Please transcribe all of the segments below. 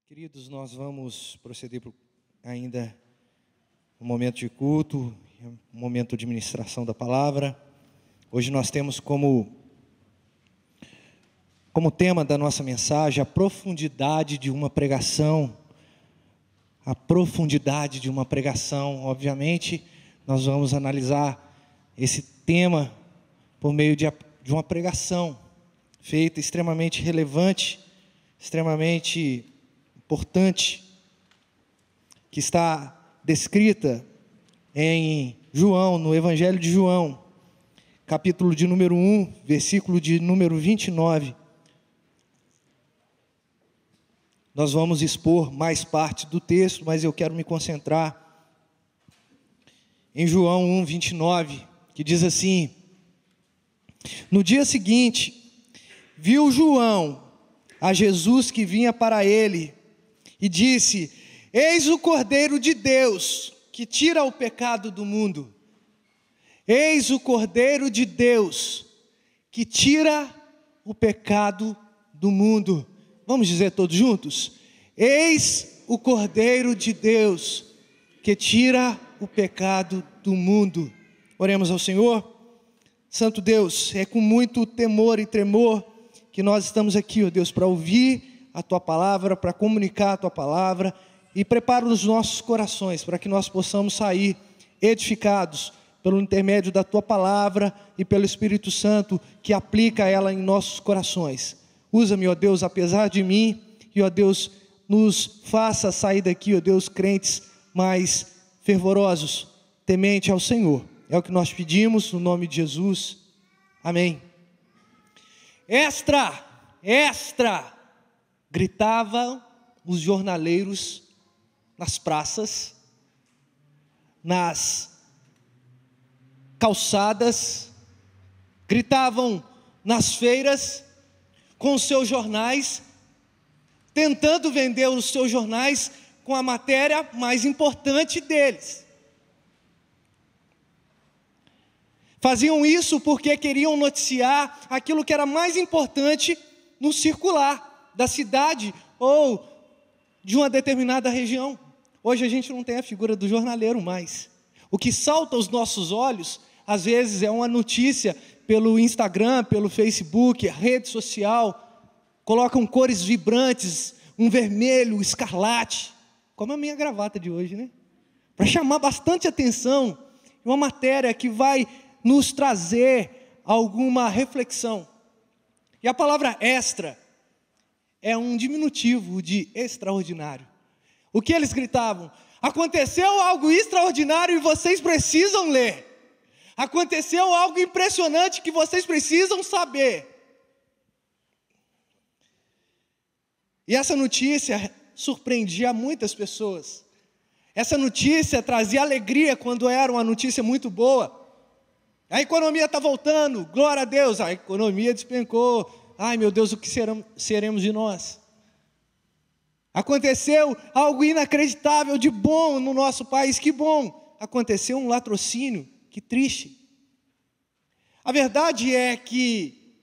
Queridos, nós vamos proceder ainda um momento de culto, um momento de ministração da palavra. Hoje nós temos como tema da nossa mensagem a profundidade de uma pregação. A profundidade de uma pregação. Obviamente, nós vamos analisar esse tema por meio de uma pregação feita extremamente relevante, extremamente importante, que está descrita em João, no Evangelho de João, capítulo de número 1, versículo de número 29. Nós vamos expor mais parte do texto, mas eu quero me concentrar em João 1, 29, que diz assim: no dia seguinte, viu João a Jesus que vinha para ele, e disse: eis o Cordeiro de Deus, que tira o pecado do mundo. Eis o Cordeiro de Deus, que tira o pecado do mundo. Vamos dizer todos juntos? Eis o Cordeiro de Deus, que tira o pecado do mundo. Oremos ao Senhor. Santo Deus, é com muito temor e tremor que nós estamos aqui, ó Deus, para ouvir a Tua palavra, para comunicar a Tua palavra, e prepara os nossos corações para que nós possamos sair edificados pelo intermédio da Tua palavra e pelo Espírito Santo que aplica ela em nossos corações. Usa-me, ó Deus, apesar de mim, e ó Deus, nos faça sair daqui, ó Deus, crentes mais fervorosos, temente ao Senhor. É o que nós pedimos no nome de Jesus. Amém. Extra! Gritavam os jornaleiros nas praças, nas calçadas, gritavam nas feiras, com os seus jornais, tentando vender os seus jornais com a matéria mais importante deles. Faziam isso porque queriam noticiar aquilo que era mais importante no circular da cidade ou de uma determinada região. Hoje a gente não tem a figura do jornaleiro mais. O que salta aos nossos olhos, às vezes, é uma notícia pelo Instagram, pelo Facebook, rede social. Colocam cores vibrantes, um vermelho, escarlate, como a minha gravata de hoje, né? Para chamar bastante atenção, uma matéria que vai nos trazer alguma reflexão. E a palavra extra é um diminutivo de extraordinário. O que eles gritavam? Aconteceu algo extraordinário e vocês precisam ler. Aconteceu algo impressionante que vocês precisam saber. E essa notícia surpreendia muitas pessoas. Essa notícia trazia alegria quando era uma notícia muito boa. A economia está voltando, glória a Deus, a economia despencou. Ai meu Deus, o que seremos de nós? Aconteceu algo inacreditável de bom no nosso país, que bom. Aconteceu um latrocínio, que triste. A verdade é que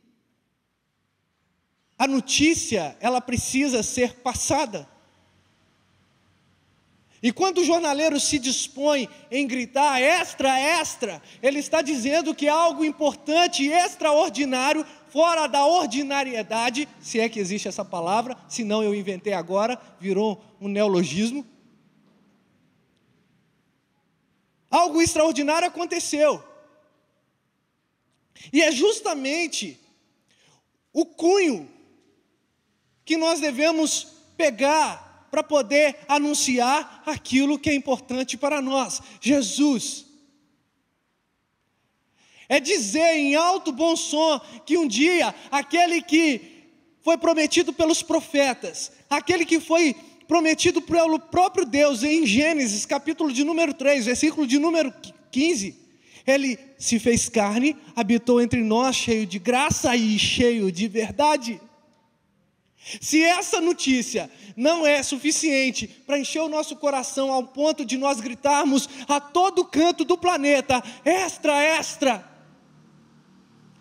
a notícia, ela precisa ser passada. E quando o jornaleiro se dispõe em gritar extra, extra, ele está dizendo que algo importante e extraordinário, fora da ordinariedade, se é que existe essa palavra, se não eu inventei agora, virou um neologismo. Algo extraordinário aconteceu. E é justamente o cunho que nós devemos pegar para poder anunciar aquilo que é importante para nós. Jesus. É dizer em alto bom som que um dia aquele que foi prometido pelos profetas, aquele que foi prometido pelo próprio Deus em Gênesis, capítulo de número 3, versículo de número 15, ele se fez carne, habitou entre nós, cheio de graça e cheio de verdade. Se essa notícia não é suficiente para encher o nosso coração ao ponto de nós gritarmos a todo canto do planeta, extra, extra,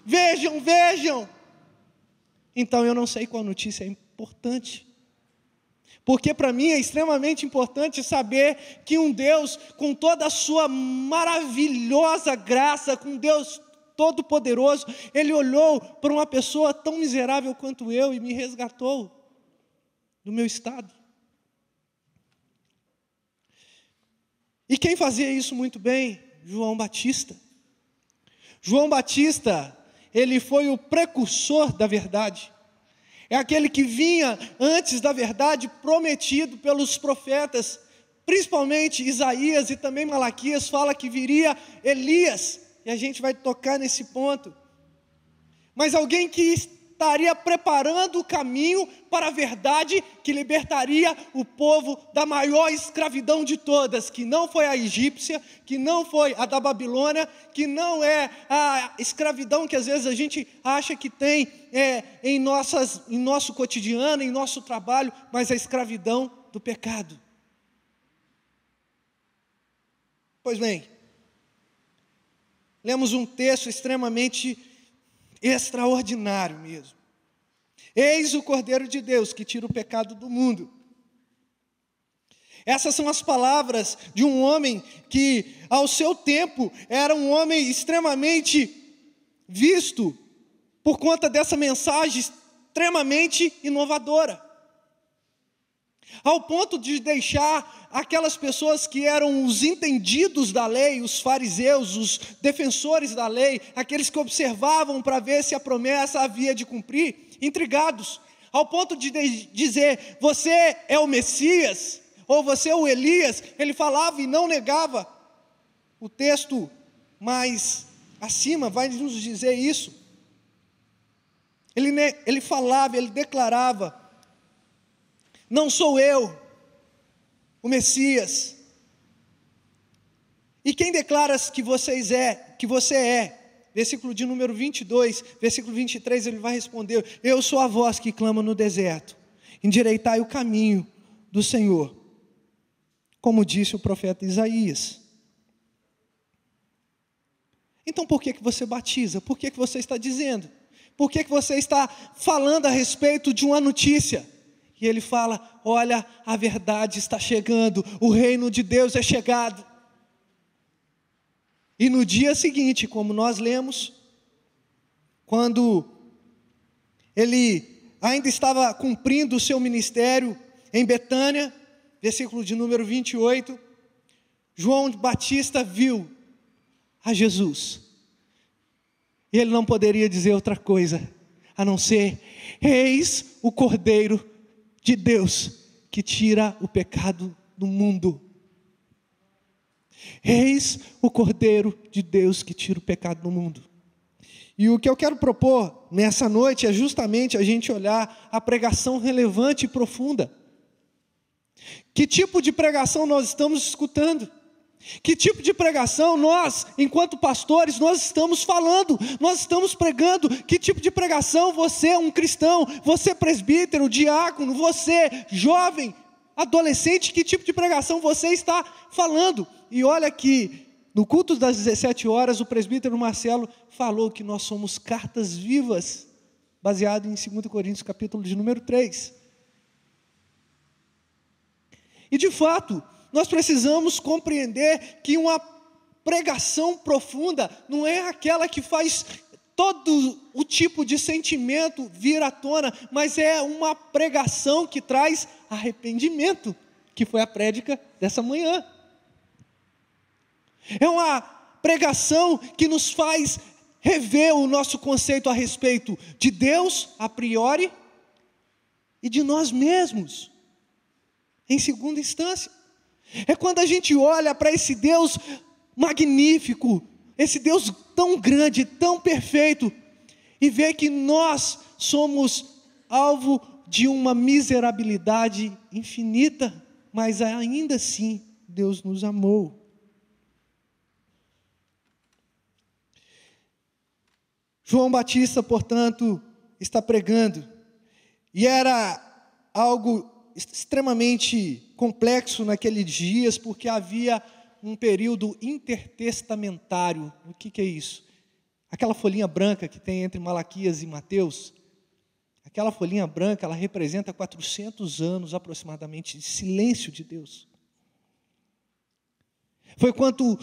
vejam, vejam, então eu não sei qual notícia é importante. Porque para mim é extremamente importante saber que um Deus, com toda a sua maravilhosa graça, com Deus Todo-Poderoso, Ele olhou para uma pessoa tão miserável quanto eu e me resgatou do meu estado. E quem fazia isso muito bem? João Batista. João Batista, ele foi o precursor da verdade. É aquele que vinha antes da verdade prometido pelos profetas, principalmente Isaías e também Malaquias, fala que viria Elias, e a gente vai tocar nesse ponto. Mas alguém que estaria preparando o caminho para a verdade que libertaria o povo da maior escravidão de todas, que não foi a egípcia, que não foi a da Babilônia, que não é a escravidão que às vezes a gente acha que tem em nosso cotidiano, em nosso trabalho, mas a escravidão do pecado. Pois bem, lemos um texto extremamente extraordinário mesmo. Eis o Cordeiro de Deus que tira o pecado do mundo. Essas são as palavras de um homem que, ao seu tempo, era um homem extremamente visto por conta dessa mensagem extremamente inovadora. Ao ponto de deixar aquelas pessoas que eram os entendidos da lei, os fariseus, os defensores da lei, aqueles que observavam para ver se a promessa havia de cumprir, intrigados, ao ponto de dizer, você é o Messias, ou você é o Elias. Ele falava e não negava. O texto mais acima vai nos dizer isso. Ele falava, ele declarava, não sou eu, o Messias. E quem declara que você é? Versículo de número 22, versículo 23, ele vai responder, eu sou a voz que clama no deserto, endireitai o caminho do Senhor, como disse o profeta Isaías. Então por que você batiza? Por que você está dizendo? Por que você está falando a respeito de uma notícia? E ele fala, olha, a verdade está chegando, o reino de Deus é chegado. E no dia seguinte, como nós lemos, quando ele ainda estava cumprindo o seu ministério em Betânia, versículo de número 28, João Batista viu a Jesus. E ele não poderia dizer outra coisa, a não ser, eis o Cordeiro de Deus, que tira o pecado do mundo. Eis o Cordeiro de Deus que tira o pecado do mundo. E o que eu quero propor nessa noite é justamente a gente olhar a pregação relevante e profunda. Que tipo de pregação nós estamos escutando? Que tipo de pregação nós, enquanto pastores, nós estamos falando, nós estamos pregando? Que tipo de pregação você, um cristão, você presbítero, diácono, você jovem, adolescente, que tipo de pregação você está falando? E olha que no culto das 17 horas, o presbítero Marcelo falou que nós somos cartas vivas, baseado em 2 Coríntios capítulo de número 3. E de fato, nós precisamos compreender que uma pregação profunda não é aquela que faz todo o tipo de sentimento vir à tona, mas é uma pregação que traz arrependimento, que foi a prédica dessa manhã. É uma pregação que nos faz rever o nosso conceito a respeito de Deus, a priori, e de nós mesmos, em segunda instância. É quando a gente olha para esse Deus magnífico, esse Deus tão grande, tão perfeito, e vê que nós somos alvo de uma miserabilidade infinita, mas ainda assim Deus nos amou. João Batista, portanto, está pregando, e era algo extremamente complexo naqueles dias, porque havia um período intertestamentário. O que é isso? Aquela folhinha branca que tem entre Malaquias e Mateus, Aquela folhinha branca, ela representa 400 anos aproximadamente de silêncio de Deus. Foi quando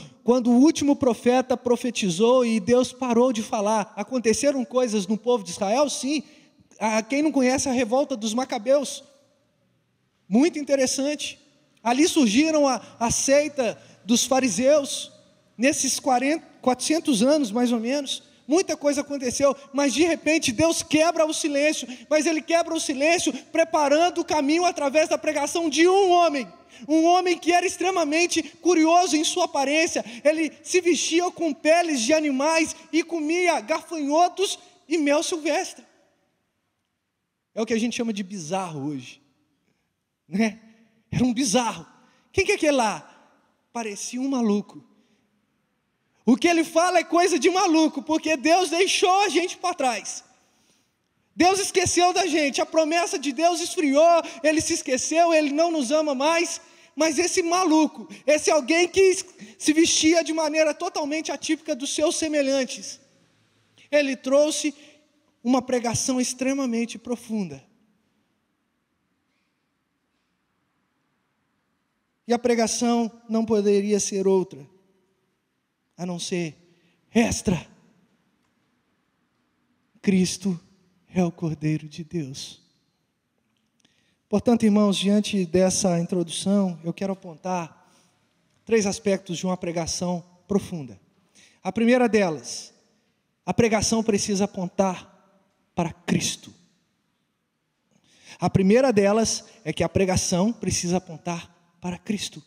o último profeta profetizou e Deus parou de falar. Aconteceram coisas no povo de Israel? Sim. Quem não conhece a revolta dos Macabeus? Muito interessante. Ali surgiram a seita dos fariseus. Nesses 400 anos, mais ou menos. Muita coisa aconteceu, mas de repente Deus quebra o silêncio. Mas Ele quebra o silêncio preparando o caminho através da pregação de um homem. Um homem que era extremamente curioso em sua aparência. Ele se vestia com peles de animais e comia gafanhotos e mel silvestre. É o que a gente chama de bizarro hoje, né? Era um bizarro. Quem que é aquele lá? Parecia um maluco. O que ele fala é coisa de maluco, porque Deus deixou a gente para trás. Deus esqueceu da gente, a promessa de Deus esfriou, Ele se esqueceu, Ele não nos ama mais. Mas esse maluco, esse alguém que se vestia de maneira totalmente atípica dos seus semelhantes, ele trouxe uma pregação extremamente profunda. E a pregação não poderia ser outra, a não ser esta: Cristo é o Cordeiro de Deus. Portanto, irmãos, diante dessa introdução, eu quero apontar 3 aspectos de uma pregação profunda. A primeira delas, a pregação precisa apontar para Cristo. A primeira delas é que a pregação precisa apontar para Cristo.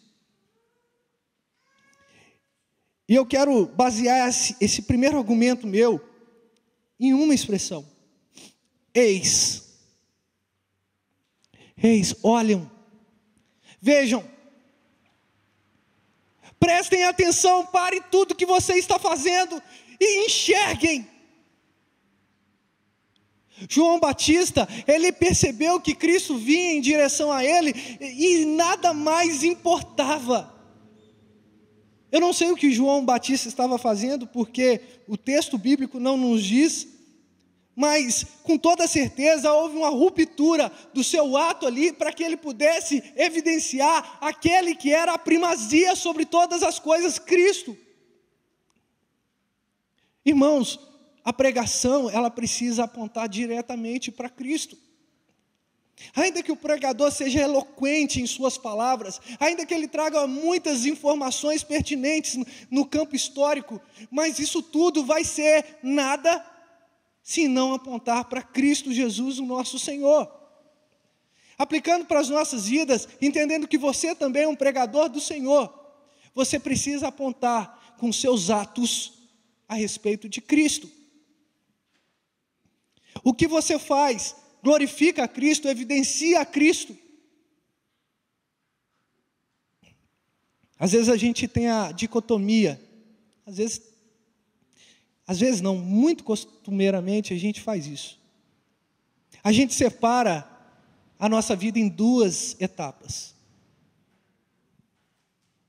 E eu quero basear esse primeiro argumento meu em uma expressão: eis. Eis, olham, vejam, prestem atenção, parem tudo que você está fazendo e enxerguem. João Batista, ele percebeu que Cristo vinha em direção a ele e nada mais importava. Eu não sei o que João Batista estava fazendo, porque o texto bíblico não nos diz, mas com toda certeza houve uma ruptura do seu ato ali, para que ele pudesse evidenciar aquele que era a primazia sobre todas as coisas, Cristo. Irmãos, a pregação, ela precisa apontar diretamente para Cristo. Ainda que o pregador seja eloquente em suas palavras, ainda que ele traga muitas informações pertinentes no campo histórico, mas isso tudo vai ser nada se não apontar para Cristo Jesus, o nosso Senhor. Aplicando para as nossas vidas, entendendo que você também é um pregador do Senhor, você precisa apontar com seus atos a respeito de Cristo. O que você faz glorifica a Cristo, evidencia a Cristo. Às vezes a gente tem a dicotomia, às vezes não, muito costumeiramente a gente faz isso. A gente separa a nossa vida em 2 etapas: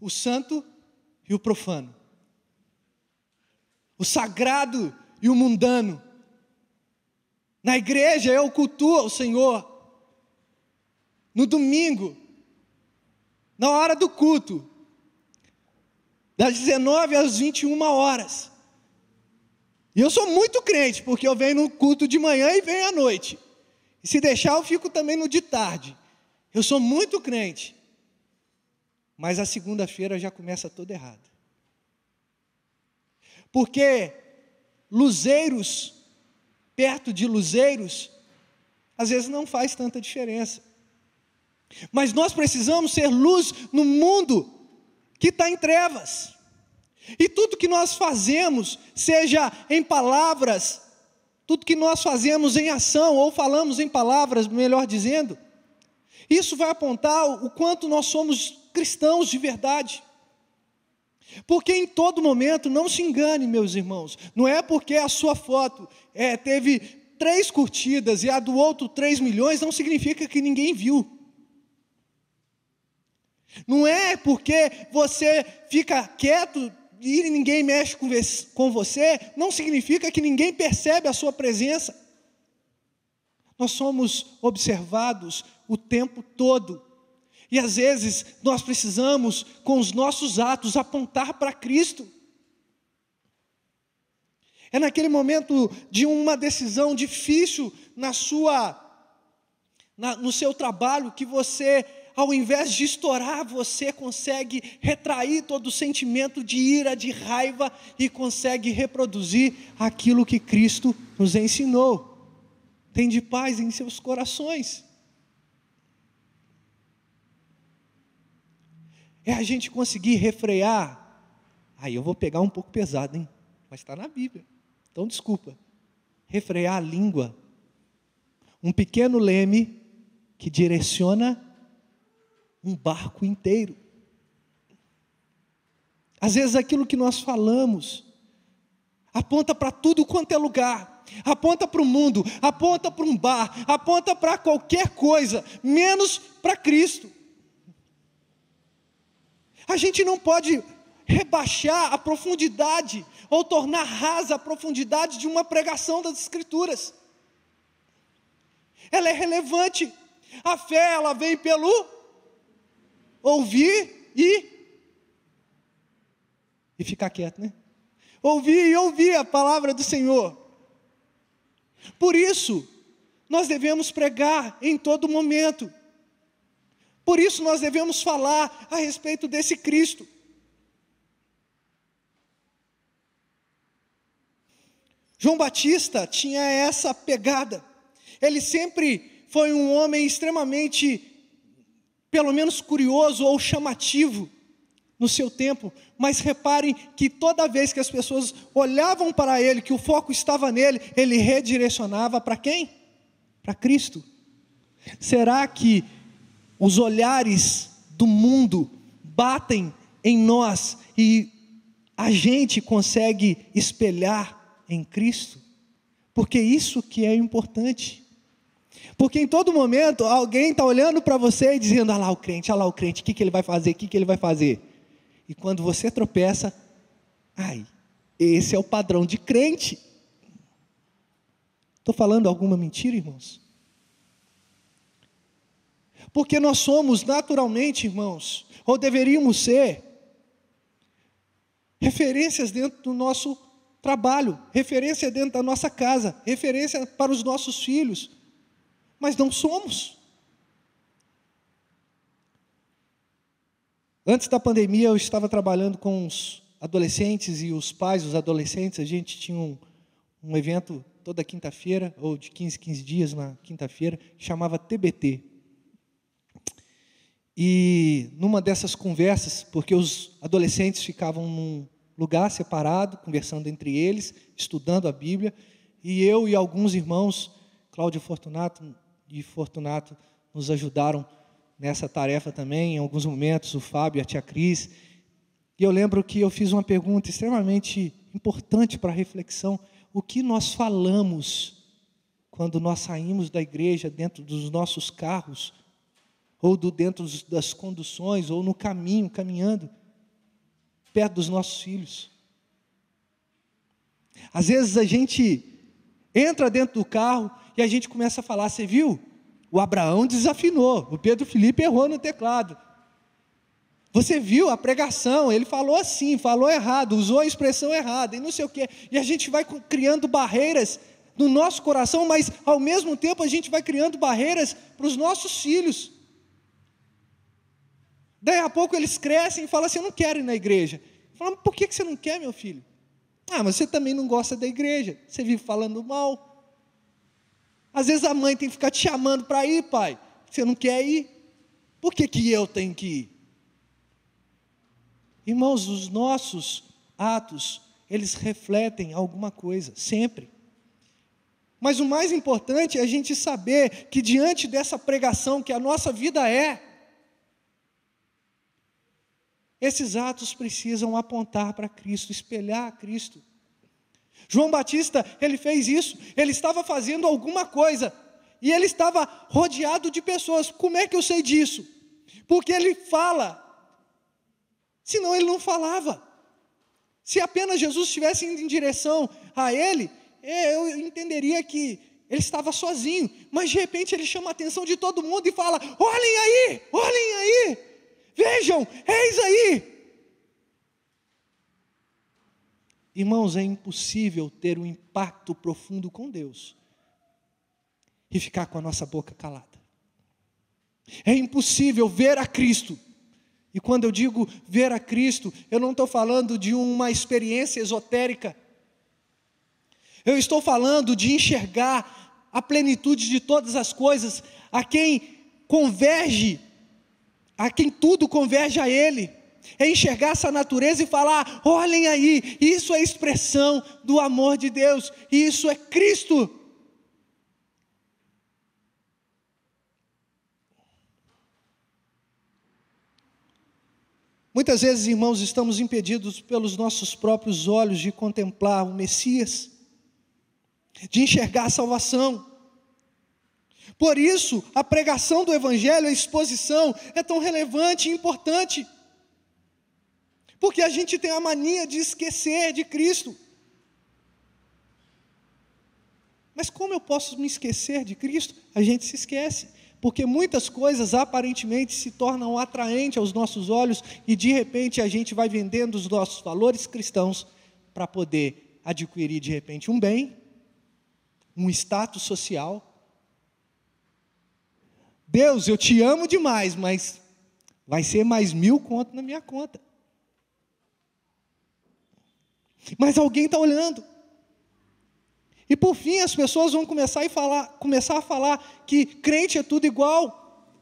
o santo e o profano, o sagrado e o mundano. Na igreja eu cultuo ao Senhor. No domingo, na hora do culto, das 19 às 21 horas. E eu sou muito crente, porque eu venho no culto de manhã e venho à noite. E se deixar, eu fico também no de tarde. Eu sou muito crente. Mas a segunda-feira já começa toda errada. Porque luzeiros, perto de luzeiros, às vezes não faz tanta diferença. Mas nós precisamos ser luz no mundo que está em trevas. E tudo que nós fazemos, seja em palavras, tudo que nós fazemos em ação, ou falamos em palavras, melhor dizendo, isso vai apontar o quanto nós somos cristãos de verdade. Porque em todo momento, não se engane, meus irmãos, não é porque a sua foto teve 3 curtidas e a do outro 3 milhões, não significa que ninguém viu. Não é porque você fica quieto e ninguém mexe com você, não significa que ninguém percebe a sua presença. Nós somos observados o tempo todo. E às vezes nós precisamos, com os nossos atos, apontar para Cristo. É naquele momento de uma decisão difícil no seu trabalho, que você, ao invés de estourar, você consegue retrair todo o sentimento de ira, de raiva, e consegue reproduzir aquilo que Cristo nos ensinou. Tende paz em seus corações. É a gente conseguir refrear. Aí eu vou pegar um pouco pesado, hein? Mas está na Bíblia. Então desculpa. Refrear a língua. Um pequeno leme que direciona um barco inteiro. Às vezes aquilo que nós falamos aponta para tudo quanto é lugar. Aponta para o mundo, aponta para um bar, aponta para qualquer coisa, menos para Cristo. A gente não pode rebaixar a profundidade ou tornar rasa a profundidade de uma pregação das Escrituras. Ela é relevante. A fé, ela vem pelo ouvir e ficar quieto, né? Ouvir e ouvir a palavra do Senhor. Por isso, nós devemos pregar em todo momento. Por isso, nós devemos falar a respeito desse Cristo. João Batista tinha essa pegada. Ele sempre foi um homem extremamente, pelo menos curioso ou chamativo no seu tempo. Mas reparem que toda vez que as pessoas olhavam para ele, que o foco estava nele, ele redirecionava para quem? Para Cristo. Será que os olhares do mundo batem em nós e a gente consegue espelhar em Cristo? Porque isso que é importante. Porque em todo momento alguém está olhando para você e dizendo: olha lá o crente, o que ele vai fazer, o que ele vai fazer? E quando você tropeça, esse é o padrão de crente. Estou falando alguma mentira, irmãos? Porque nós somos naturalmente, irmãos, ou deveríamos ser, referências dentro do nosso trabalho, referência dentro da nossa casa, referência para os nossos filhos, mas não somos. Antes da pandemia, eu estava trabalhando com os adolescentes e os pais dos adolescentes. A gente tinha um evento toda quinta-feira, ou de 15 dias na quinta-feira, que chamava TBT. E numa dessas conversas, porque os adolescentes ficavam num lugar separado, conversando entre eles, estudando a Bíblia, e eu e alguns irmãos, Cláudio e Fortunato, nos ajudaram nessa tarefa também, em alguns momentos, o Fábio e a tia Cris. E eu lembro que eu fiz uma pergunta extremamente importante para a reflexão: o que nós falamos quando nós saímos da igreja, dentro dos nossos carros, ou dentro das conduções, ou no caminho, caminhando, perto dos nossos filhos? Às vezes a gente entra dentro do carro e a gente começa a falar: você viu? O Abraão desafinou, o Pedro Felipe errou no teclado. Você viu a pregação, ele falou assim, falou errado, usou a expressão errada, e não sei o quê. E a gente vai criando barreiras no nosso coração, mas ao mesmo tempo a gente vai criando barreiras para os nossos filhos. Daí a pouco eles crescem e falam assim: eu não quero ir na igreja. Falamos: por que você não quer, meu filho? Mas você também não gosta da igreja, você vive falando mal. Às vezes a mãe tem que ficar te chamando para ir, pai. Você não quer ir? Por que eu tenho que ir? Irmãos, os nossos atos, eles refletem alguma coisa, sempre. Mas o mais importante é a gente saber que diante dessa pregação que a nossa vida é, esses atos precisam apontar para Cristo, espelhar Cristo. João Batista, ele fez isso, ele estava fazendo alguma coisa, e ele estava rodeado de pessoas. Como é que eu sei disso? Porque ele fala, senão ele não falava. Se apenas Jesus estivesse indo em direção a ele, eu entenderia que ele estava sozinho, mas de repente ele chama a atenção de todo mundo e fala: olhem aí, vejam, eis aí. Irmãos, é impossível ter um impacto profundo com Deus e ficar com a nossa boca calada. É impossível ver a Cristo. E quando eu digo ver a Cristo, eu não estou falando de uma experiência esotérica. Eu estou falando de enxergar a plenitude de todas as coisas, a quem converge, a quem tudo converge a Ele. É enxergar essa natureza e falar: olhem aí, isso é expressão do amor de Deus, isso é Cristo. Muitas vezes, irmãos, estamos impedidos pelos nossos próprios olhos de contemplar o Messias, de enxergar a salvação. Por isso, a pregação do Evangelho, a exposição, é tão relevante e importante. Porque a gente tem a mania de esquecer de Cristo. Mas como eu posso me esquecer de Cristo? A gente se esquece, porque muitas coisas aparentemente se tornam atraentes aos nossos olhos e de repente a gente vai vendendo os nossos valores cristãos para poder adquirir de repente um bem, um status social. Deus, eu te amo demais, mas vai ser mais 1.000 conto na minha conta. Mas alguém está olhando. E por fim as pessoas vão começar a falar que crente é tudo igual.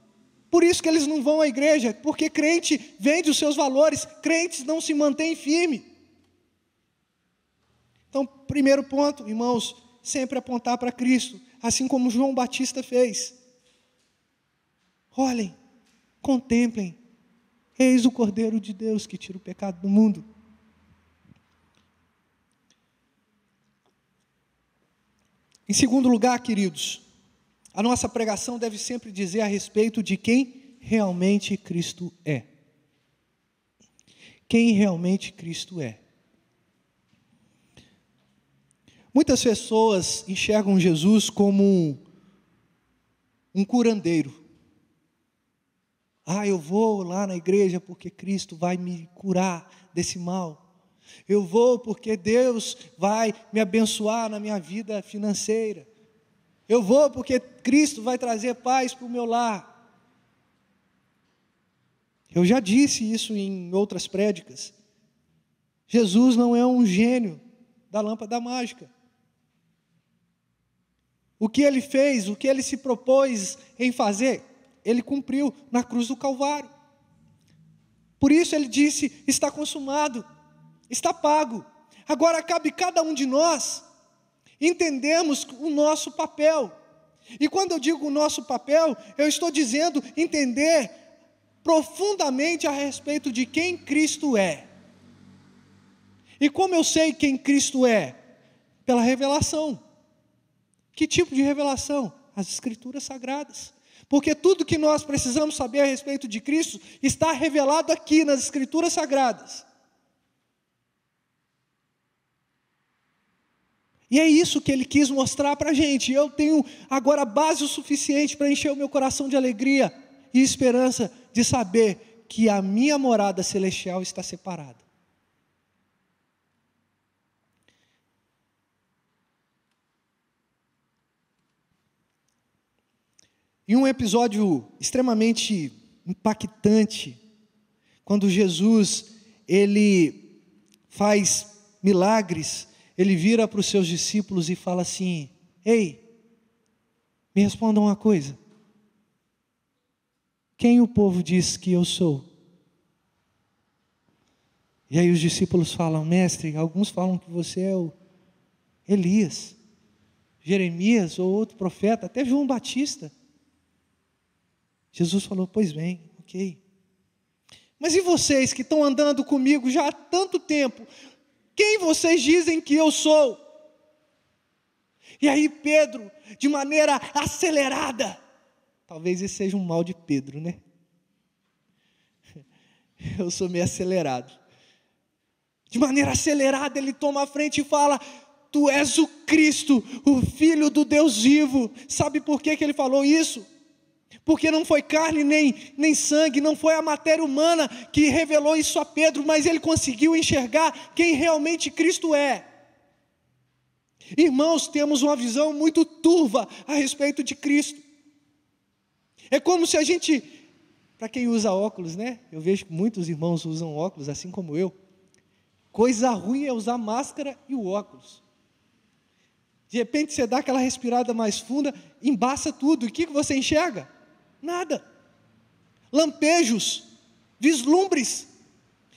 Por isso que eles não vão à igreja, porque crente vende os seus valores, crentes não se mantêm firmes. Então, primeiro ponto, irmãos, sempre apontar para Cristo, assim como João Batista fez. Olhem, contemplem, eis o Cordeiro de Deus que tira o pecado do mundo. Em segundo lugar, queridos, a nossa pregação deve sempre dizer a respeito de quem realmente Cristo é. Quem realmente Cristo é. Muitas pessoas enxergam Jesus como um curandeiro. Eu vou lá na igreja porque Cristo vai me curar desse mal. Eu vou porque Deus vai me abençoar na minha vida financeira. Eu vou porque Cristo vai trazer paz para o meu lar. Eu já disse isso em outras prédicas. Jesus não é um gênio da lâmpada mágica. O que Ele fez, o que Ele se propôs em fazer, Ele cumpriu na cruz do Calvário. Por isso Ele disse: está consumado. Está pago. Agora cabe cada um de nós entendermos o nosso papel. E quando eu digo o nosso papel, eu estou dizendo entender profundamente a respeito de quem Cristo é. E como eu sei quem Cristo é? Pela revelação. Que tipo de revelação? As Escrituras Sagradas. Porque tudo que nós precisamos saber a respeito de Cristo está revelado aqui nas Escrituras Sagradas. E é isso que Ele quis mostrar para a gente. Eu tenho agora base o suficiente para encher o meu coração de alegria e esperança de saber que a minha morada celestial está separada. Em um episódio extremamente impactante, quando Jesus, Ele faz milagres, Ele vira para os seus discípulos e fala assim: ei, me respondam uma coisa. Quem o povo diz que eu sou? E aí os discípulos falam: mestre, alguns falam que você é o Elias, Jeremias ou outro profeta, até João Batista. Jesus falou: pois bem, ok. Mas e vocês que estão andando comigo já há tanto tempo? Quem vocês dizem que eu sou? E aí Pedro, de maneira acelerada, talvez esse seja um mal de Pedro, né? Eu sou meio acelerado. De maneira acelerada ele toma a frente e fala: tu és o Cristo, o Filho do Deus vivo. Sabe por que ele falou isso? Porque não foi carne nem sangue, não foi a matéria humana que revelou isso a Pedro, mas ele conseguiu enxergar quem realmente Cristo é. Irmãos, temos uma visão muito turva a respeito de Cristo. É como se a gente, para quem usa óculos, né? Eu vejo que muitos irmãos usam óculos, assim como eu. Coisa ruim é usar máscara e o óculos. De repente você dá aquela respirada mais funda, embaça tudo. E o que você enxerga? Nada. Lampejos, vislumbres.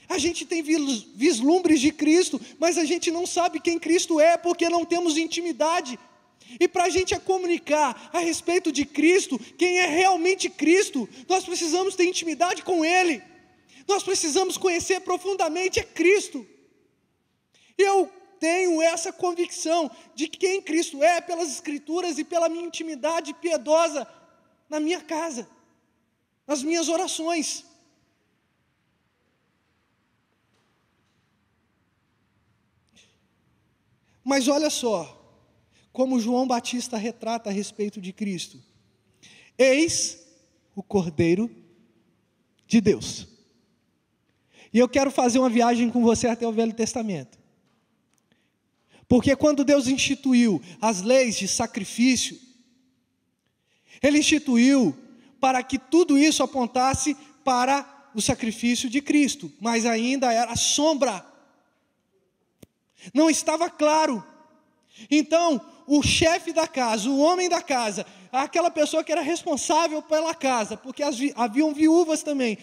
A gente tem vislumbres de Cristo, mas a gente não sabe quem Cristo é, porque não temos intimidade. E para a gente comunicar a respeito de Cristo, quem é realmente Cristo, nós precisamos ter intimidade com Ele. Nós precisamos conhecer profundamente Cristo. Eu tenho essa convicção de quem Cristo é pelas Escrituras e pela minha intimidade piedosa na minha casa, nas minhas orações. Mas olha só, como João Batista retrata a respeito de Cristo. Eis o Cordeiro de Deus. E eu quero fazer uma viagem com você até o Velho Testamento. Porque quando Deus instituiu as leis de sacrifício, Ele instituiu para que tudo isso apontasse para o sacrifício de Cristo, mas ainda era sombra. Não estava claro. Então, o chefe da casa, o homem da casa, aquela pessoa que era responsável pela casa, porque haviam viúvas também,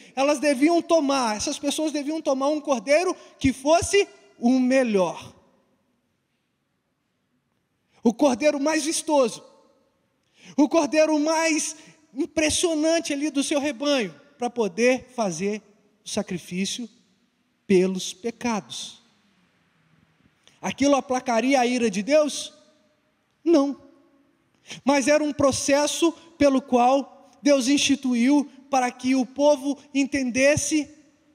essas pessoas deviam tomar um cordeiro que fosse o melhor. O cordeiro mais vistoso, o cordeiro mais impressionante ali do seu rebanho, para poder fazer o sacrifício pelos pecados. Aquilo aplacaria a ira de Deus? Não. Mas era um processo pelo qual Deus instituiu para que o povo entendesse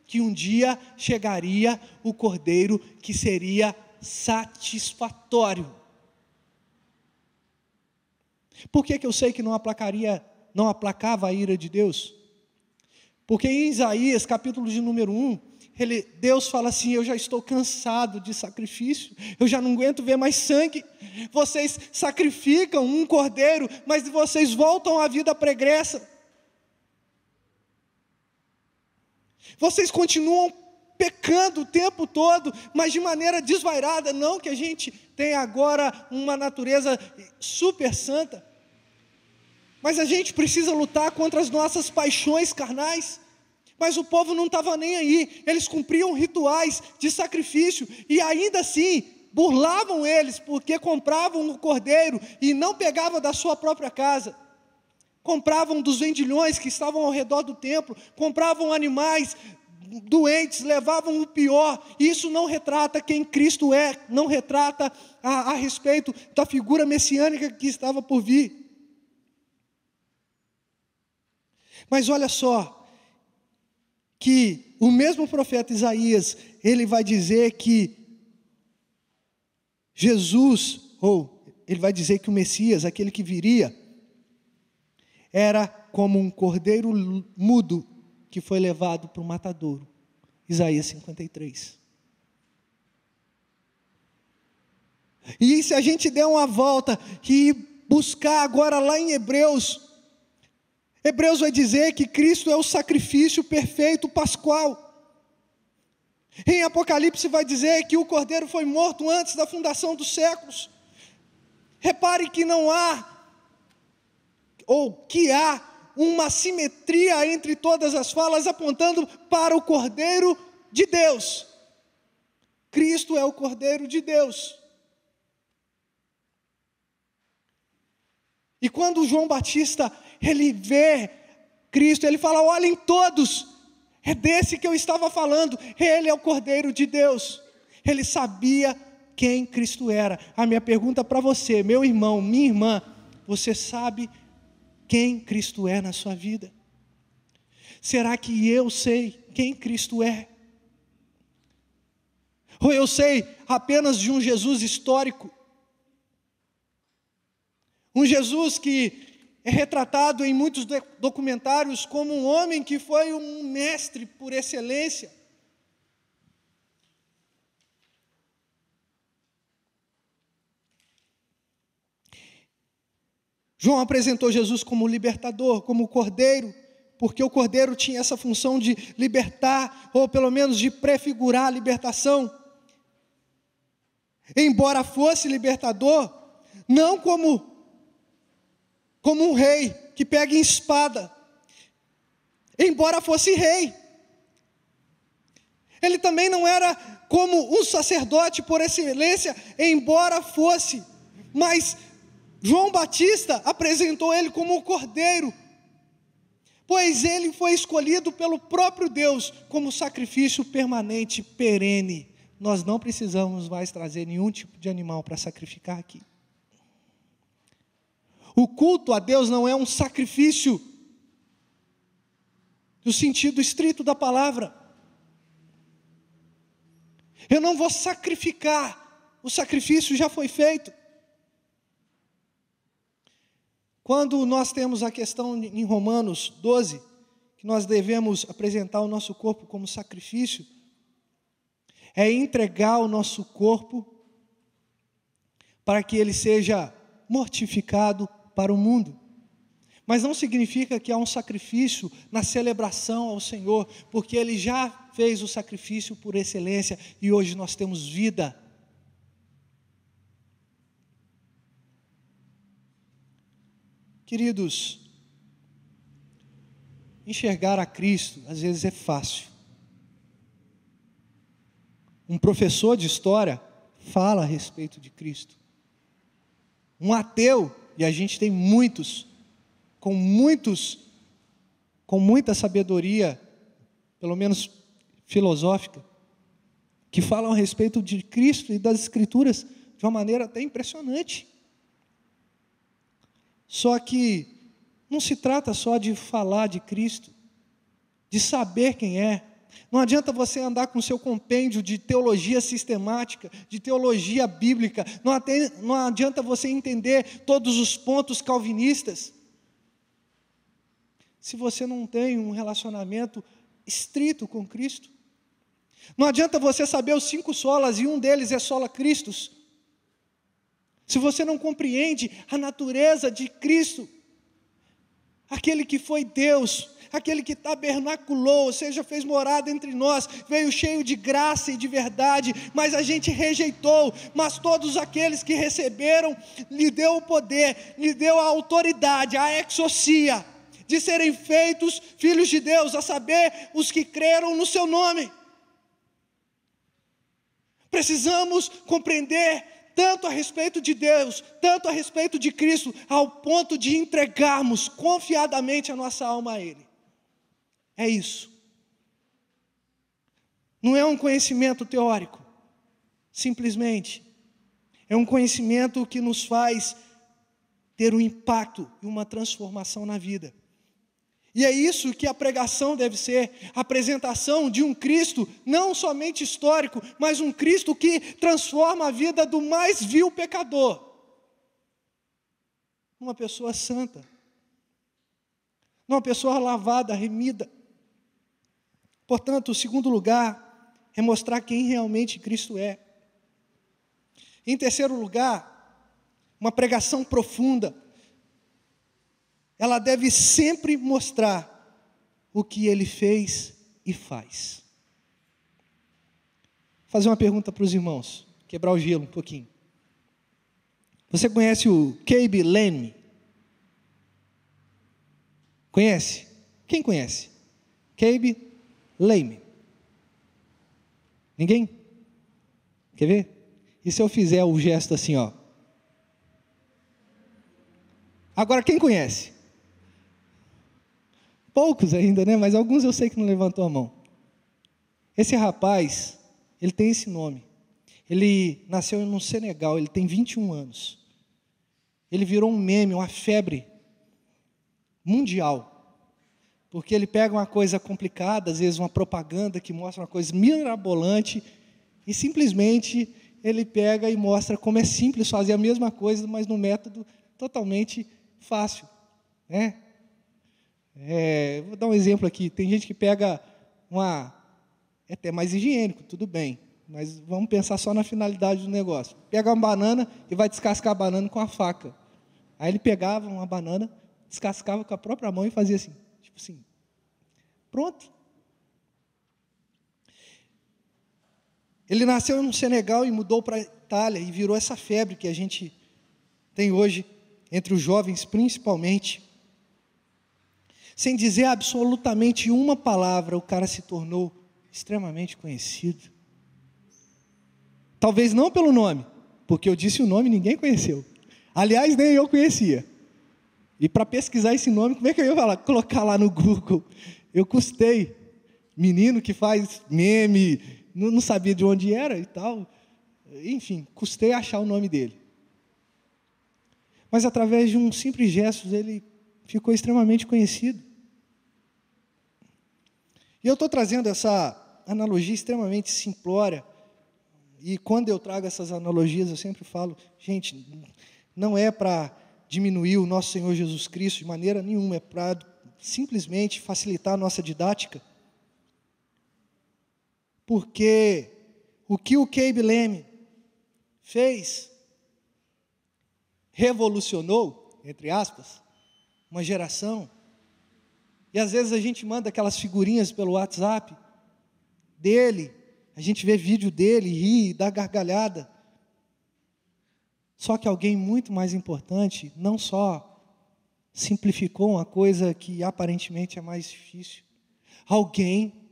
que um dia chegaria o cordeiro que seria satisfatório. Por que eu sei que não aplacava a ira de Deus? Porque em Isaías, capítulo de número 1, Deus fala assim: eu já estou cansado de sacrifício, eu já não aguento ver mais sangue. Vocês sacrificam um cordeiro, mas vocês voltam à vida pregressa. Vocês continuam pecando o tempo todo, mas de maneira desvairada. Não que a gente tenha agora uma natureza super santa, mas a gente precisa lutar contra as nossas paixões carnais. Mas o povo não estava nem aí, eles cumpriam rituais de sacrifício, e ainda assim, burlavam eles, porque compravam o cordeiro, e não pegavam da sua própria casa, compravam dos vendilhões que estavam ao redor do templo, compravam animais doentes, levavam o pior. Isso não retrata quem Cristo é, não retrata a respeito da figura messiânica que estava por vir. Mas olha só, que o mesmo profeta Isaías, ele vai dizer que ele vai dizer que o Messias, aquele que viria, era como um cordeiro mudo que foi levado para o matadouro. Isaías 53. E se a gente der uma volta e buscar agora lá em Hebreus vai dizer que Cristo é o sacrifício perfeito pascual. Em Apocalipse vai dizer que o cordeiro foi morto antes da fundação dos séculos. Repare que não há, ou que há, uma simetria entre todas as falas apontando para o Cordeiro de Deus. Cristo é o Cordeiro de Deus. E quando João Batista, ele vê Cristo, ele fala: olhem todos, é desse que eu estava falando, ele é o Cordeiro de Deus. Ele sabia quem Cristo era. A minha pergunta para você, meu irmão, minha irmã: você sabe quem Cristo é na sua vida? Será que eu sei quem Cristo é? Ou eu sei apenas de um Jesus histórico? Um Jesus que é retratado em muitos documentários como um homem que foi um mestre por excelência. João apresentou Jesus como libertador, como cordeiro, porque o cordeiro tinha essa função de libertar, ou pelo menos de prefigurar a libertação. Embora fosse libertador, não como um rei que pega em espada. Embora fosse rei, ele também não era como um sacerdote por excelência, embora fosse, mas João Batista apresentou ele como um cordeiro, pois ele foi escolhido pelo próprio Deus como sacrifício permanente, perene. Nós não precisamos mais trazer nenhum tipo de animal para sacrificar aqui. O culto a Deus não é um sacrifício no sentido estrito da palavra. Eu não vou sacrificar, o sacrifício já foi feito. Quando nós temos a questão em Romanos 12, que nós devemos apresentar o nosso corpo como sacrifício, é entregar o nosso corpo para que ele seja mortificado para o mundo. Mas não significa que há um sacrifício na celebração ao Senhor, porque Ele já fez o sacrifício por excelência e hoje nós temos vida. Queridos, enxergar a Cristo às vezes é fácil. Um professor de história fala a respeito de Cristo. Um ateu, e a gente tem muitos, com muita sabedoria, pelo menos filosófica, que falam a respeito de Cristo e das Escrituras de uma maneira até impressionante. Só que não se trata só de falar de Cristo, de saber quem é. Não adianta você andar com o seu compêndio de teologia sistemática, de teologia bíblica. Não adianta você entender todos os pontos calvinistas, se você não tem um relacionamento estrito com Cristo. Não adianta você saber os 5 solas e um deles é sola Christus, se você não compreende a natureza de Cristo, aquele que foi Deus, aquele que tabernaculou, ou seja, fez morada entre nós, veio cheio de graça e de verdade, mas a gente rejeitou. Mas todos aqueles que receberam, lhe deu o poder, lhe deu a autoridade, a exousia, de serem feitos filhos de Deus, a saber, os que creram no seu nome. Precisamos compreender tanto a respeito de Deus, tanto a respeito de Cristo, ao ponto de entregarmos confiadamente a nossa alma a Ele. É isso. Não é um conhecimento teórico, simplesmente. É um conhecimento que nos faz ter um impacto e uma transformação na vida. E é isso que a pregação deve ser, a apresentação de um Cristo, não somente histórico, mas um Cristo que transforma a vida do mais vil pecador. Uma pessoa santa, uma pessoa lavada, remida. Portanto, o segundo lugar é mostrar quem realmente Cristo é. Em terceiro lugar, uma pregação profunda. Ela deve sempre mostrar o que Ele fez e faz. Vou fazer uma pergunta para os irmãos, quebrar o gelo um pouquinho. Você conhece o Kay Leme? Conhece? Quem conhece? Kay Leme. Ninguém? Quer ver? E se eu fizer o gesto assim, ó? Agora, quem conhece? Poucos ainda, né? Mas alguns eu sei que não levantou a mão. Esse rapaz, ele tem esse nome. Ele nasceu no Senegal, ele tem 21 anos. Ele virou um meme, uma febre mundial. Porque ele pega uma coisa complicada, às vezes uma propaganda que mostra uma coisa mirabolante, e simplesmente ele pega e mostra como é simples fazer a mesma coisa, mas no método totalmente fácil, né? Vou dar um exemplo aqui. Tem gente que pega é até mais higiênico, tudo bem, mas vamos pensar só na finalidade do negócio. Pega uma banana e vai descascar a banana com a faca. Aí ele pegava uma banana, descascava com a própria mão e fazia assim, tipo assim. Pronto. Ele nasceu no Senegal e mudou para a Itália e virou essa febre que a gente tem hoje, entre os jovens principalmente. Sem dizer absolutamente uma palavra, o cara se tornou extremamente conhecido. Talvez não pelo nome, porque eu disse o nome e ninguém conheceu. Aliás, nem eu conhecia. E para pesquisar esse nome, como é que eu ia colocar lá no Google? Eu custei. Menino que faz meme, não sabia de onde era e tal. Enfim, custei achar o nome dele. Mas através de um simples gesto, ele ficou extremamente conhecido. E eu estou trazendo essa analogia extremamente simplória. E quando eu trago essas analogias, eu sempre falo, gente, não é para diminuir o nosso Senhor Jesus Cristo de maneira nenhuma, é para simplesmente facilitar a nossa didática. Porque o que o Caleb Leme fez, revolucionou, entre aspas, uma geração. E às vezes a gente manda aquelas figurinhas pelo WhatsApp dele, a gente vê vídeo dele, ri, dá gargalhada. Só que alguém muito mais importante, não só simplificou uma coisa que aparentemente é mais difícil. Alguém,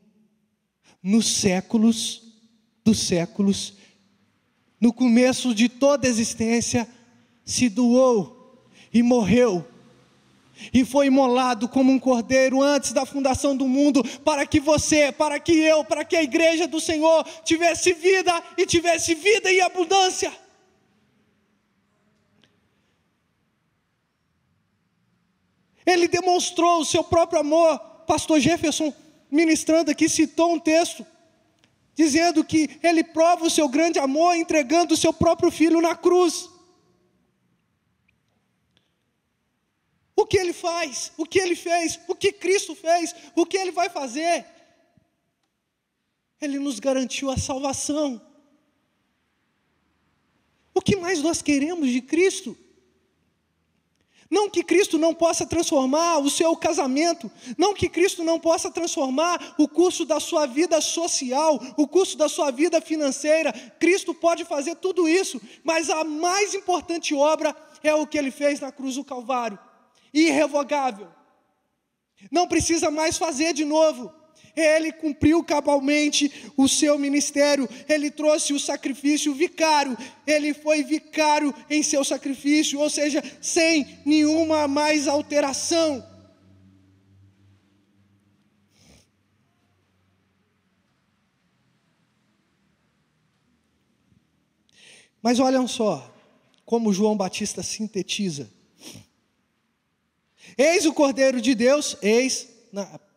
nos séculos dos séculos, no começo de toda a existência, se doou e morreu. E foi imolado como um cordeiro antes da fundação do mundo, para que você, para que eu, para que a igreja do Senhor tivesse vida e tivesse vida em abundância. Ele demonstrou o seu próprio amor. Pastor Jefferson, ministrando aqui, citou um texto, dizendo que ele prova o seu grande amor entregando o seu próprio filho na cruz. O que ele faz, o que ele fez, o que Cristo fez, o que ele vai fazer. Ele nos garantiu a salvação. O que mais nós queremos de Cristo? Não que Cristo não possa transformar o seu casamento, não que Cristo não possa transformar o curso da sua vida social, o curso da sua vida financeira. Cristo pode fazer tudo isso, mas a mais importante obra é o que ele fez na cruz do Calvário. Irrevogável, não precisa mais fazer de novo. Ele cumpriu cabalmente o seu ministério, ele trouxe o sacrifício vicário, ele foi vicário em seu sacrifício, ou seja, sem nenhuma mais alteração. Mas olham só, como João Batista sintetiza. Eis o Cordeiro de Deus,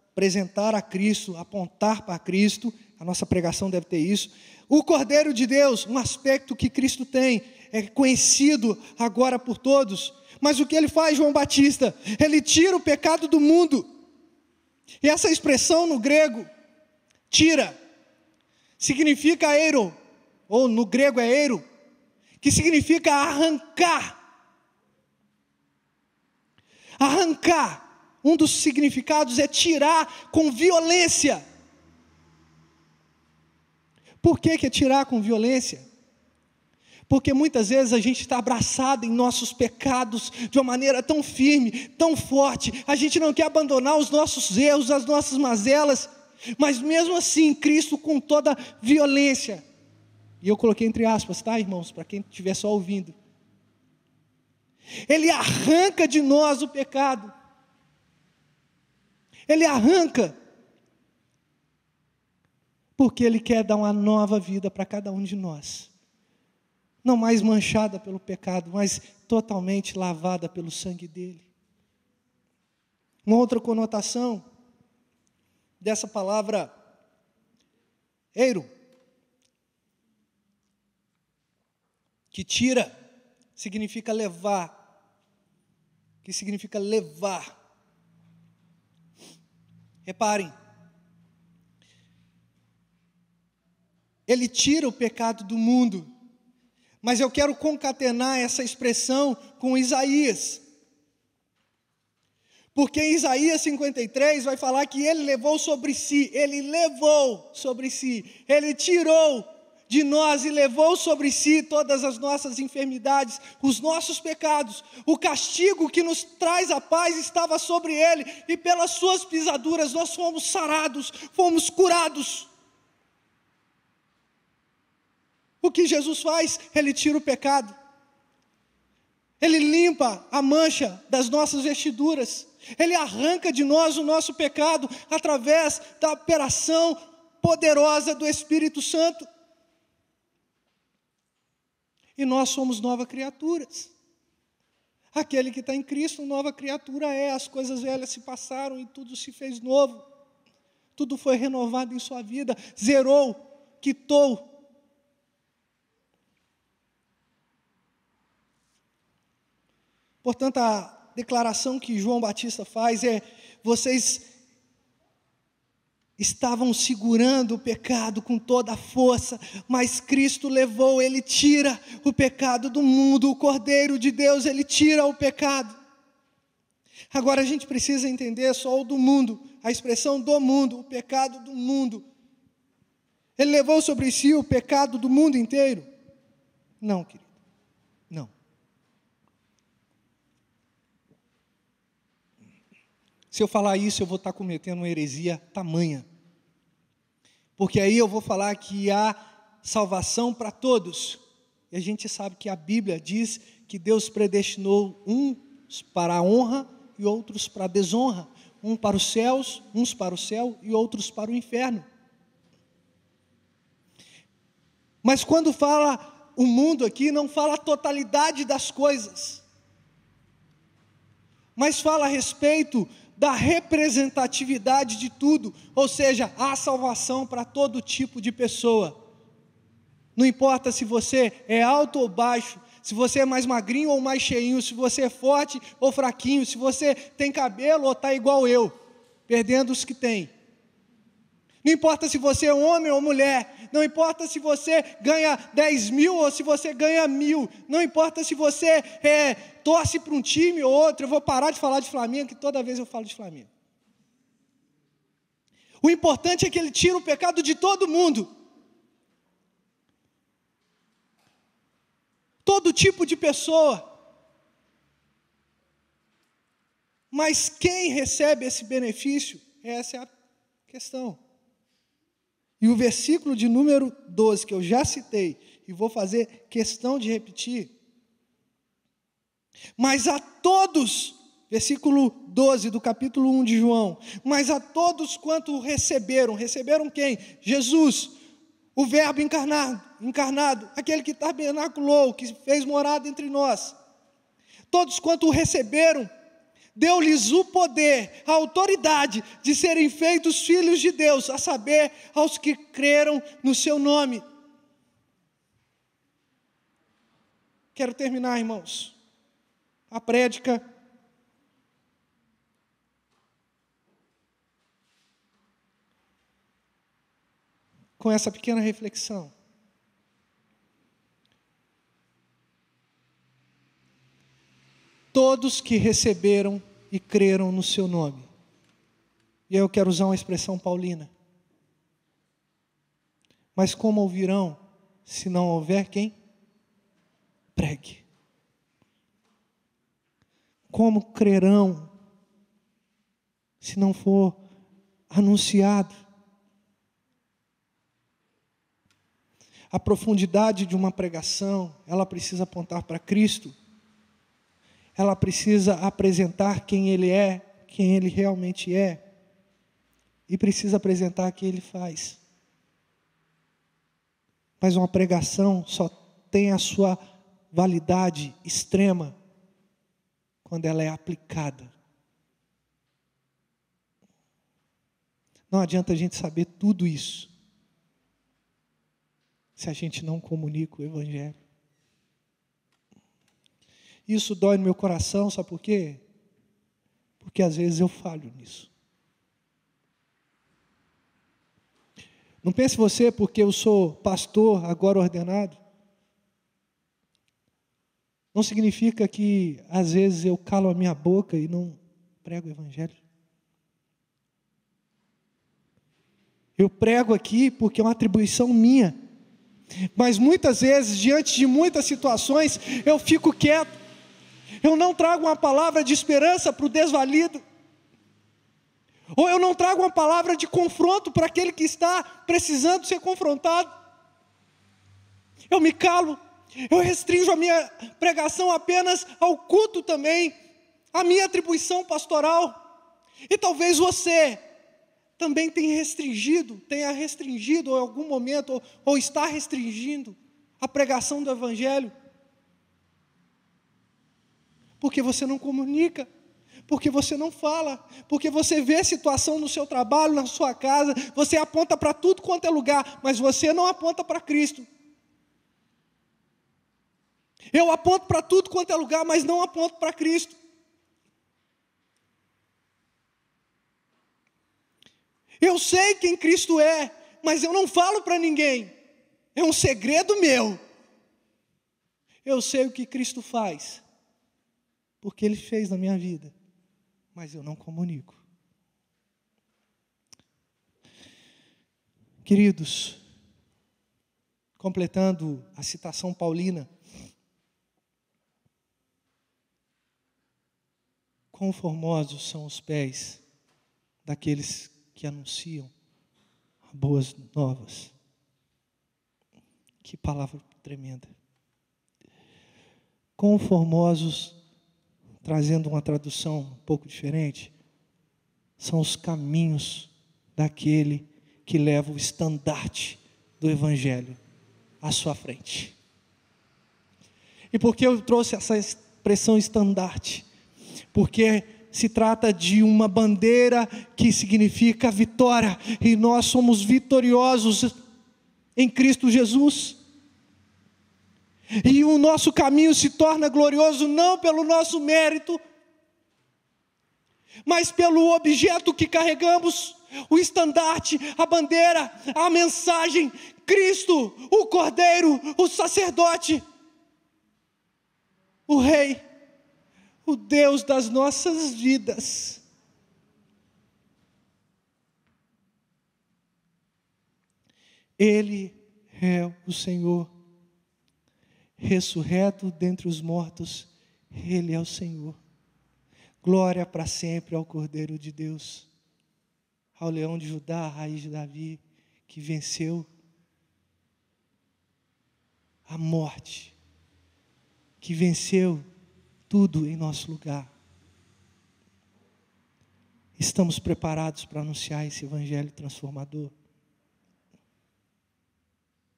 apresentar a Cristo, apontar para Cristo, a nossa pregação deve ter isso. O Cordeiro de Deus, um aspecto que Cristo tem, é conhecido agora por todos. Mas o que ele faz, João Batista? Ele tira o pecado do mundo. E essa expressão no grego, tira, significa eiro, ou no grego é eiro, que significa arrancar. Arrancar, um dos significados é tirar com violência. Por que é tirar com violência? Porque muitas vezes a gente está abraçado em nossos pecados de uma maneira tão firme, tão forte, a gente não quer abandonar os nossos erros, as nossas mazelas, mas mesmo assim, Cristo com toda violência, e eu coloquei entre aspas, tá, irmãos, para quem estiver só ouvindo, Ele arranca de nós o pecado. Ele arranca. Porque Ele quer dar uma nova vida para cada um de nós. Não mais manchada pelo pecado, mas totalmente lavada pelo sangue dEle. Uma outra conotação dessa palavra eiro, que tira, significa levar, que significa levar. Reparem, ele tira o pecado do mundo, mas eu quero concatenar essa expressão com Isaías. Porque em Isaías 53 vai falar que ele levou sobre si, ele tirou de nós e levou sobre si todas as nossas enfermidades, os nossos pecados. O castigo que nos traz a paz estava sobre ele, e pelas suas pisaduras nós fomos sarados, fomos curados. O que Jesus faz? Ele tira o pecado. Ele limpa a mancha das nossas vestiduras. Ele arranca de nós o nosso pecado através da operação poderosa do Espírito Santo. E nós somos novas criaturas. Aquele que está em Cristo, nova criatura é. As coisas velhas se passaram e tudo se fez novo. Tudo foi renovado em sua vida. Zerou, quitou. Portanto, a declaração que João Batista faz é: vocês estavam segurando o pecado com toda a força, mas Cristo levou, Ele tira o pecado do mundo, o Cordeiro de Deus, Ele tira o pecado. Agora a gente precisa entender só o do mundo, a expressão do mundo, o pecado do mundo. Ele levou sobre si o pecado do mundo inteiro? Não, querido, não. Se eu falar isso, eu vou estar cometendo uma heresia tamanha. Porque aí eu vou falar que há salvação para todos. E a gente sabe que a Bíblia diz que Deus predestinou uns para a honra e outros para a desonra. Uns para o céu e outros para o inferno. Mas quando fala o mundo aqui, não fala a totalidade das coisas. Mas fala a respeito da representatividade de tudo, ou seja, há salvação para todo tipo de pessoa. Não importa se você é alto ou baixo, se você é mais magrinho ou mais cheinho, se você é forte ou fraquinho, se você tem cabelo ou está igual eu, perdendo os que tem. Não importa se você é homem ou mulher, não importa se você ganha 10 mil ou se você ganha 1.000, não importa se você torce para um time ou outro. Eu vou parar de falar de Flamengo, que toda vez eu falo de Flamengo. O importante é que ele tira o pecado de todo mundo. Todo tipo de pessoa. Mas quem recebe esse benefício? Essa é a questão. E o versículo de número 12, que eu já citei, e vou fazer questão de repetir. Mas a todos, versículo 12 do capítulo 1 de João, mas a todos quanto receberam quem? Jesus, o verbo encarnado, aquele que tabernaculou, que fez morada entre nós. Todos quanto o receberam, deu-lhes o poder, a autoridade de serem feitos filhos de Deus, a saber, aos que creram no seu nome. Quero terminar, irmãos, a prédica com essa pequena reflexão. Todos que receberam e creram no seu nome. E eu quero usar uma expressão paulina. Mas como ouvirão, se não houver quem? Pregue. Como crerão, se não for anunciado? A profundidade de uma pregação, ela precisa apontar para Cristo. Ela precisa apresentar quem Ele é, quem Ele realmente é. E precisa apresentar o que Ele faz. Mas uma pregação só tem a sua validade extrema quando ela é aplicada. Não adianta a gente saber tudo isso se a gente não comunica o Evangelho. Isso dói no meu coração, sabe por quê? porque às vezes eu falho nisso. Não pense você, porque eu sou pastor, agora ordenado, não significa que às vezes eu calo a minha boca e não prego o Evangelho. Eu prego aqui porque é uma atribuição minha, mas muitas vezes, diante de muitas situações, eu fico quieto, eu não trago uma palavra de esperança para o desvalido, ou eu não trago uma palavra de confronto para aquele que está precisando ser confrontado. Eu me calo, eu restringo a minha pregação apenas ao culto também, a minha atribuição pastoral. E talvez você também tenha restringido em algum momento, ou está restringindo a pregação do Evangelho, porque você não comunica, porque você não fala, porque você vê a situação no seu trabalho, na sua casa, você aponta para tudo quanto é lugar, mas você não aponta para Cristo. Eu aponto para tudo quanto é lugar, mas não aponto para Cristo. Eu sei quem Cristo é, mas eu não falo para ninguém. É um segredo meu. Eu sei o que Cristo faz, porque Ele fez na minha vida, mas eu não comunico. Queridos, completando a citação paulina, quão formosos são os pés daqueles que anunciam boas novas. Que palavra tremenda. Quão formosos, trazendo uma tradução um pouco diferente, são os caminhos daquele que leva o estandarte do Evangelho à sua frente. E por que eu trouxe essa expressão estandarte? Porque se trata de uma bandeira que significa vitória, e nós somos vitoriosos em Cristo Jesus. E o nosso caminho se torna glorioso não pelo nosso mérito, mas pelo objeto que carregamos, o estandarte, a bandeira, a mensagem, Cristo, o Cordeiro, o sacerdote, o Rei, o Deus das nossas vidas. Ele é o Senhor, ressurreto dentre os mortos, Ele é o Senhor. Glória para sempre ao Cordeiro de Deus, ao Leão de Judá, a raiz de Davi, que venceu a morte, que venceu tudo em nosso lugar. Estamos preparados para anunciar esse Evangelho transformador?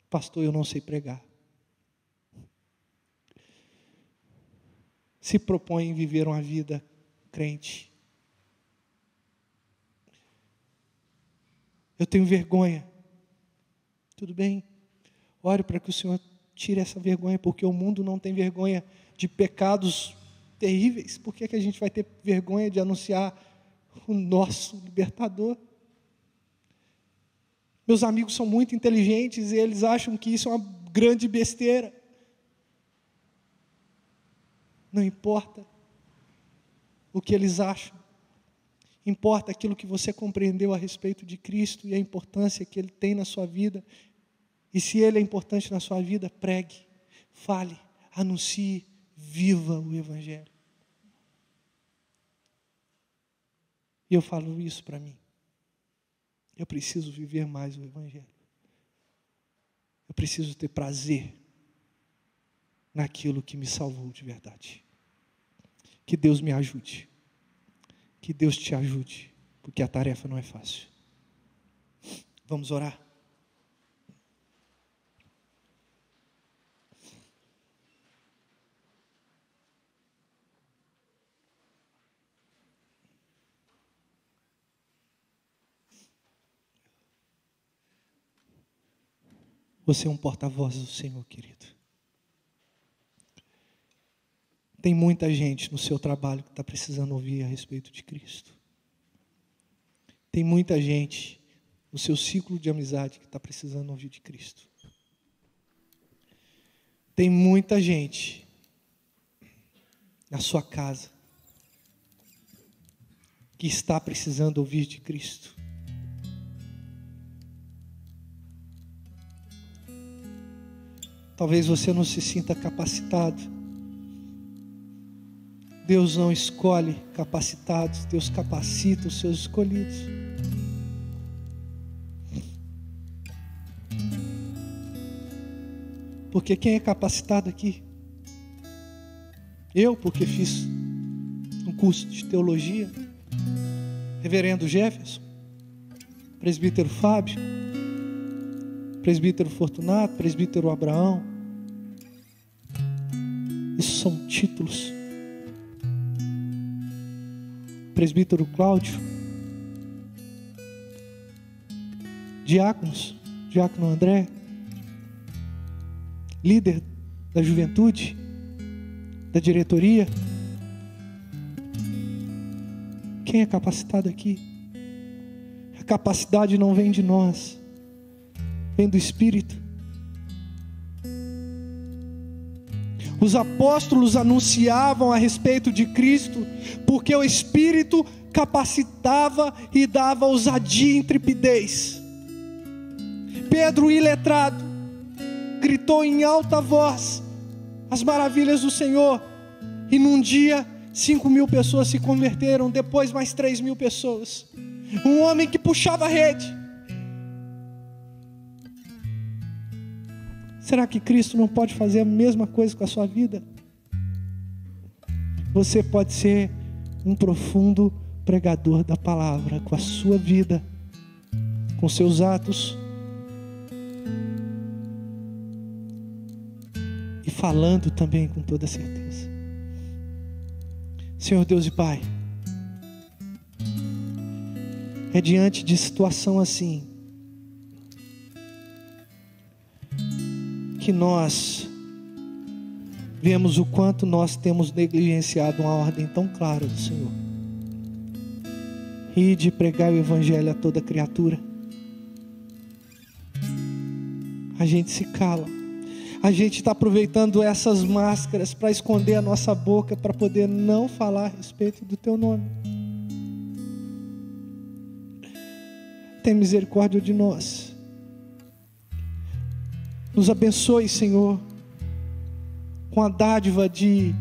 Pastor, eu não sei pregar. Se propõe em viver uma vida crente. Eu tenho vergonha. Tudo bem. Ore para que o Senhor tire essa vergonha, porque o mundo não tem vergonha de pecados terríveis. Por que a gente vai ter vergonha de anunciar o nosso libertador? Meus amigos são muito inteligentes e eles acham que isso é uma grande besteira. Não importa o que eles acham, importa aquilo que você compreendeu a respeito de Cristo e a importância que Ele tem na sua vida. E se Ele é importante na sua vida, pregue, fale, anuncie, viva o Evangelho. E eu falo isso para mim. Eu preciso viver mais o Evangelho. Eu preciso ter prazer naquilo que me salvou de verdade. Que Deus me ajude. Que Deus te ajude, porque a tarefa não é fácil. Vamos orar? Você é um porta-voz do Senhor, querido. Tem muita gente no seu trabalho que está precisando ouvir a respeito de Cristo. Tem muita gente no seu ciclo de amizade que está precisando ouvir de Cristo. Tem muita gente na sua casa que está precisando ouvir de Cristo. Talvez você não se sinta capacitado. Deus não escolhe capacitados, Deus capacita os seus escolhidos. Porque quem é capacitado aqui? Eu, porque fiz um curso de teologia. Reverendo Jefferson, presbítero Fábio, presbítero Fortunato, presbítero Abraão. Isso são títulos. Presbítero Cláudio, diáconos, diácono André, líder da juventude, da diretoria. Quem é capacitado aqui? A capacidade não vem de nós, vem do Espírito. Os apóstolos anunciavam a respeito de Cristo, porque o Espírito capacitava e dava ousadia e intrepidez. Pedro, iletrado, gritou em alta voz as maravilhas do Senhor, e num dia 5.000 pessoas se converteram, depois mais 3.000 pessoas. Um homem que puxava a rede. Será que Cristo não pode fazer a mesma coisa com a sua vida? Você pode ser um profundo pregador da palavra com a sua vida, com seus atos, e falando também com toda certeza. Senhor Deus e Pai, é diante de situação assim que nós vemos o quanto nós temos negligenciado uma ordem tão clara do Senhor. E de pregar o Evangelho a toda criatura. A gente se cala. A gente está aproveitando essas máscaras para esconder a nossa boca, para poder não falar a respeito do Teu nome. Tem misericórdia de nós. Nos abençoe, Senhor, com a dádiva de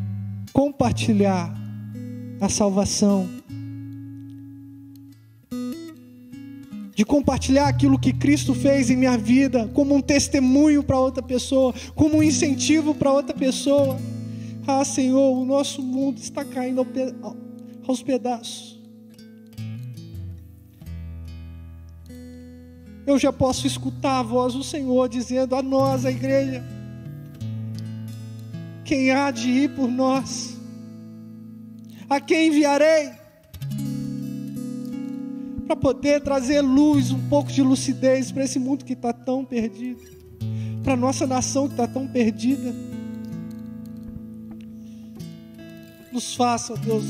compartilhar a salvação, de compartilhar aquilo que Cristo fez em minha vida, como um testemunho para outra pessoa, como um incentivo para outra pessoa. Ah, Senhor, o nosso mundo está caindo aos pedaços. Eu já posso escutar a voz do Senhor dizendo a nós, a igreja: quem há de ir por nós? A quem enviarei? Para poder trazer luz, um pouco de lucidez para esse mundo que está tão perdido, para a nossa nação que está tão perdida. Nos faça, Deus,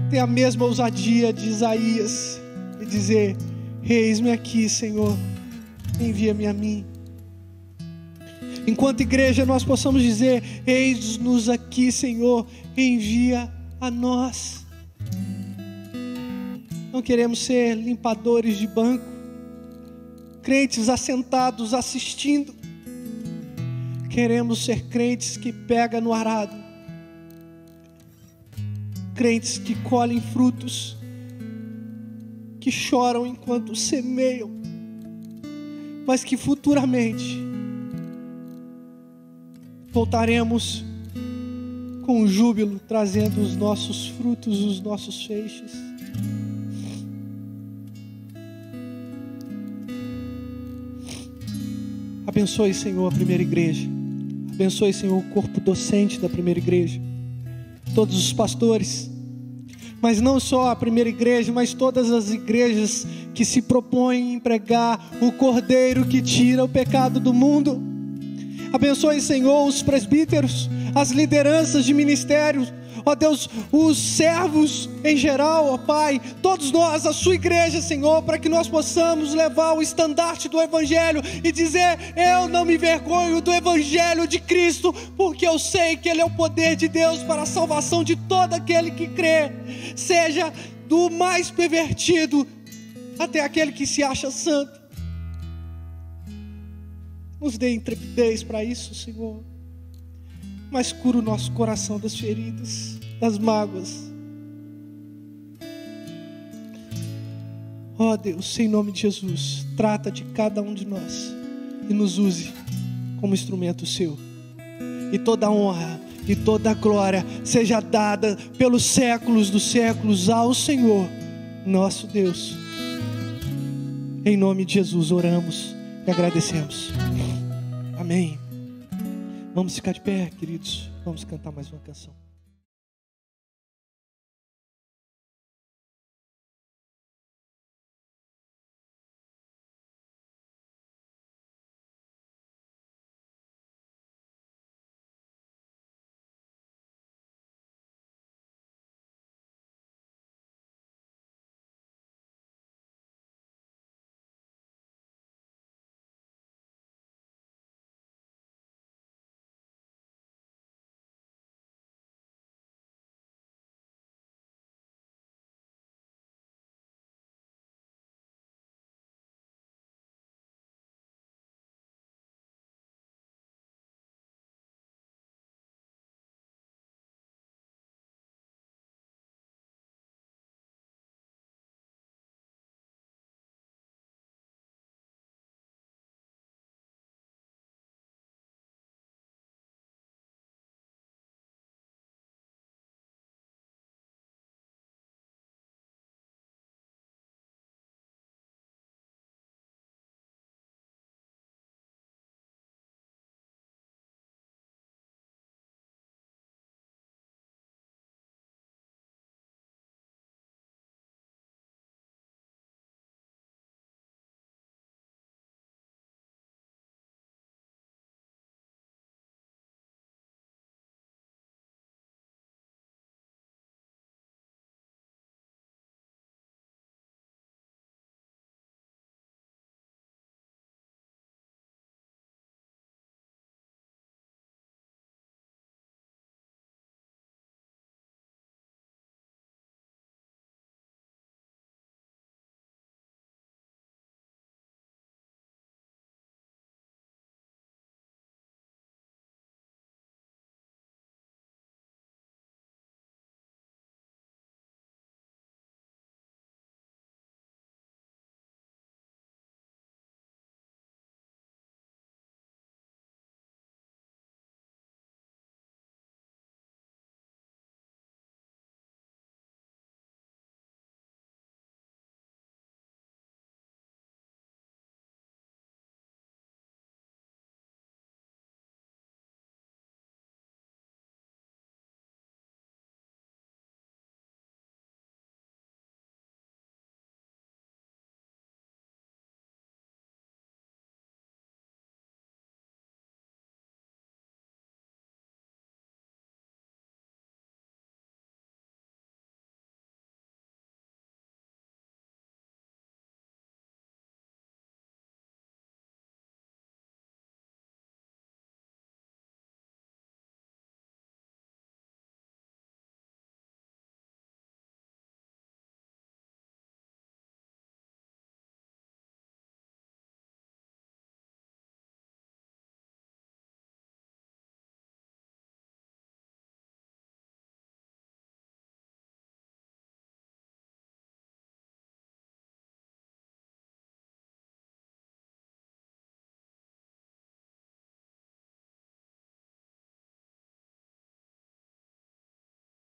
ter a mesma ousadia de Isaías e dizer: eis-me aqui, Senhor, envia-me a mim. Enquanto igreja nós possamos dizer: eis-nos aqui, Senhor, envia a nós. Não queremos ser limpadores de banco, crentes assentados assistindo. Queremos ser crentes que pegam no arado, crentes que colhem frutos, que choram enquanto semeiam, mas que futuramente voltaremos com júbilo, trazendo os nossos frutos, os nossos feixes. Abençoe, Senhor, a primeira igreja. Abençoe, Senhor, o corpo docente da primeira igreja, todos os pastores, mas não só a primeira igreja, mas todas as igrejas que se propõem em pregar o Cordeiro que tira o pecado do mundo. Abençoe, Senhor, os presbíteros, as lideranças de ministérios, ó Deus, os servos em geral, ó Pai, todos nós, a sua igreja, Senhor, para que nós possamos levar o estandarte do Evangelho e dizer: eu não me vergonho do Evangelho de Cristo, porque eu sei que Ele é o poder de Deus para a salvação de todo aquele que crê, seja do mais pervertido até aquele que se acha santo. Nos dê intrepidez para isso, Senhor, mas cura o nosso coração das feridas, das mágoas. Ó Deus, em nome de Jesus, trata de cada um de nós e nos use como instrumento seu. E toda a honra e toda a glória seja dada pelos séculos dos séculos ao Senhor, nosso Deus. Em nome de Jesus oramos e agradecemos. Amém. Vamos ficar de pé, queridos. Vamos cantar mais uma canção.